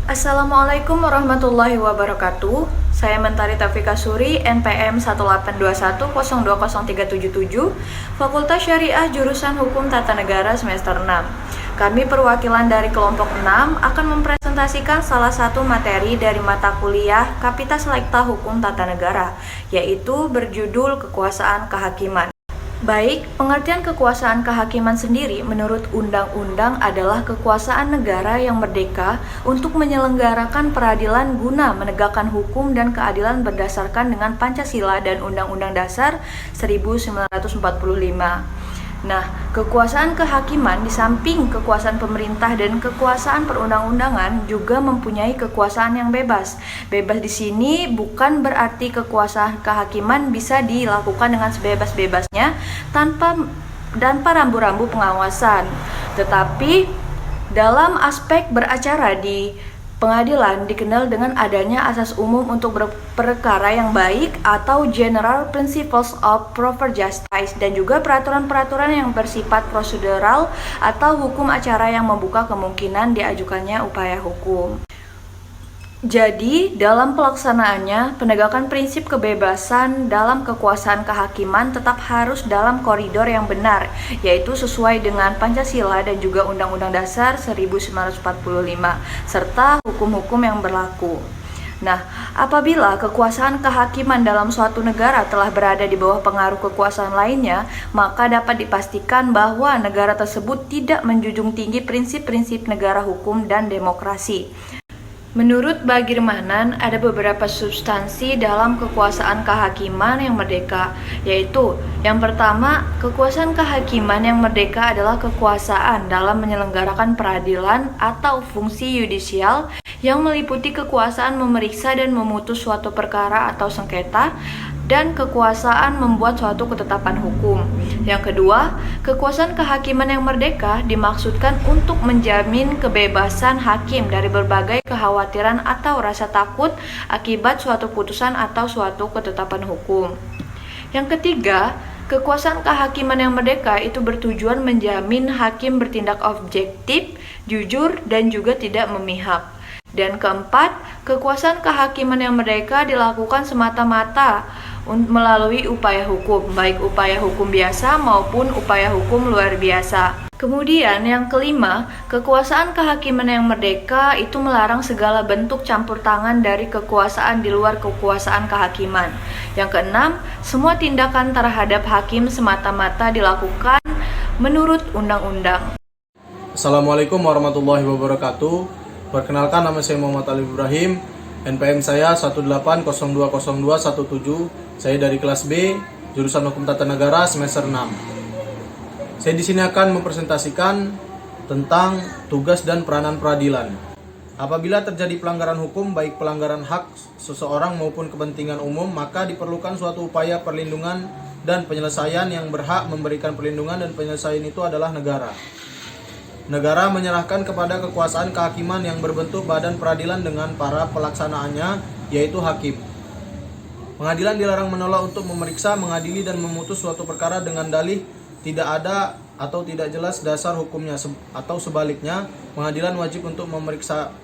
Assalamualaikum warahmatullahi wabarakatuh. Saya Mentari Taufiqa Suri, NPM 18210203777, Fakultas Syariah Jurusan Hukum Tata Negara semester 6. Kami perwakilan dari kelompok 6 akan mempresentasikan salah satu materi dari mata kuliah Kapita Selekta Hukum Tata Negara, yaitu berjudul Kekuasaan Kehakiman. Baik, pengertian kekuasaan kehakiman sendiri menurut undang-undang adalah kekuasaan negara yang merdeka untuk menyelenggarakan peradilan guna menegakkan hukum dan keadilan berdasarkan dengan Pancasila dan Undang-Undang Dasar 1945. Nah, kekuasaan kehakiman di samping kekuasaan pemerintah dan kekuasaan perundang-undangan juga mempunyai kekuasaan yang bebas. Bebas di sini bukan berarti kekuasaan kehakiman bisa dilakukan dengan sebebas-bebasnya tanpa rambu-rambu pengawasan. Tetapi dalam aspek beracara di pengadilan dikenal dengan adanya asas umum untuk berperkara yang baik atau General Principles of Proper Justice, dan juga peraturan-peraturan yang bersifat prosedural atau hukum acara yang membuka kemungkinan diajukannya upaya hukum. Jadi, dalam pelaksanaannya, penegakan prinsip kebebasan dalam kekuasaan kehakiman tetap harus dalam koridor yang benar, yaitu sesuai dengan Pancasila dan juga Undang-Undang Dasar 1945, serta hukum-hukum yang berlaku. Nah, apabila kekuasaan kehakiman dalam suatu negara telah berada di bawah pengaruh kekuasaan lainnya, maka dapat dipastikan bahwa negara tersebut tidak menjunjung tinggi prinsip-prinsip negara hukum dan demokrasi. Menurut Bagirmanan, ada beberapa substansi dalam kekuasaan kehakiman yang merdeka, yaitu yang pertama, kekuasaan kehakiman yang merdeka adalah kekuasaan dalam menyelenggarakan peradilan atau fungsi yudisial yang meliputi kekuasaan memeriksa dan memutus suatu perkara atau sengketa, dan kekuasaan membuat suatu ketetapan hukum. Yang kedua, kekuasaan kehakiman yang merdeka dimaksudkan untuk menjamin kebebasan hakim dari berbagai kekhawatiran atau rasa takut akibat suatu putusan atau suatu ketetapan hukum. Yang ketiga, kekuasaan kehakiman yang merdeka itu bertujuan menjamin hakim bertindak objektif, jujur, dan juga tidak memihak. Dan keempat, kekuasaan kehakiman yang merdeka dilakukan semata-mata melalui upaya hukum, baik upaya hukum biasa maupun upaya hukum luar biasa. Kemudian yang kelima, kekuasaan kehakiman yang merdeka itu melarang segala bentuk campur tangan dari kekuasaan di luar kekuasaan kehakiman. Yang keenam, semua tindakan terhadap hakim semata-mata dilakukan menurut undang-undang. Assalamualaikum warahmatullahi wabarakatuh. Perkenalkan, nama saya Muhammad Ali Ibrahim. NPM saya 180202117. Saya dari kelas B, jurusan Hukum Tata Negara semester 6. Saya di sini akan mempresentasikan tentang tugas dan peranan peradilan. Apabila terjadi pelanggaran hukum, baik pelanggaran hak seseorang maupun kepentingan umum, maka diperlukan suatu upaya perlindungan dan penyelesaian yang berhak memberikan perlindungan dan penyelesaian itu adalah negara. Negara menyerahkan kepada kekuasaan kehakiman yang berbentuk badan peradilan dengan para pelaksanaannya, yaitu hakim. Pengadilan dilarang menolak untuk memeriksa, mengadili, dan memutus suatu perkara dengan dalih tidak ada atau tidak jelas dasar hukumnya, atau sebaliknya, pengadilan wajib untuk memeriksa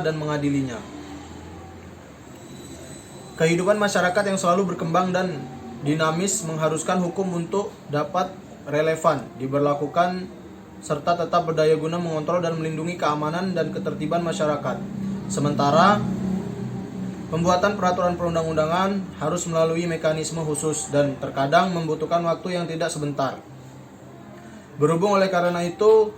dan mengadilinya. Kehidupan masyarakat yang selalu berkembang dan dinamis mengharuskan hukum untuk dapat relevan, diberlakukan, serta tetap berdaya guna mengontrol dan melindungi keamanan dan ketertiban masyarakat. Sementara pembuatan peraturan perundang-undangan harus melalui mekanisme khusus dan terkadang membutuhkan waktu yang tidak sebentar. Berhubung oleh karena itu,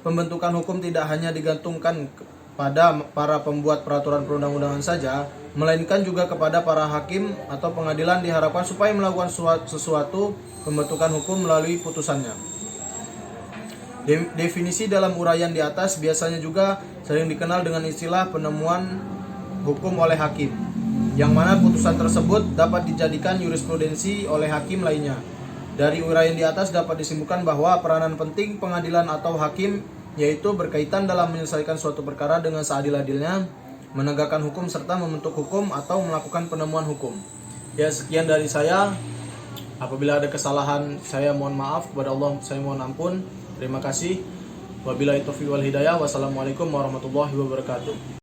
pembentukan hukum tidak hanya digantungkan pada para pembuat peraturan perundang-undangan saja, melainkan juga kepada para hakim atau pengadilan diharapkan supaya melakukan sesuatu pembentukan hukum melalui putusannya. Definisi dalam uraian di atas biasanya juga sering dikenal dengan istilah penemuan hukum oleh hakim, yang mana putusan tersebut dapat dijadikan jurisprudensi oleh hakim lainnya. Dari uraian di atas dapat disimpulkan bahwa peranan penting pengadilan atau hakim yaitu berkaitan dalam menyelesaikan suatu perkara dengan seadil-adilnya, menegakkan hukum serta membentuk hukum atau melakukan penemuan hukum. Ya, sekian dari saya. Apabila ada kesalahan, saya mohon maaf, kepada Allah saya mohon ampun. Terima kasih. Wabillahi taufiq wal hidayah. Wassalamualaikum warahmatullahi wabarakatuh.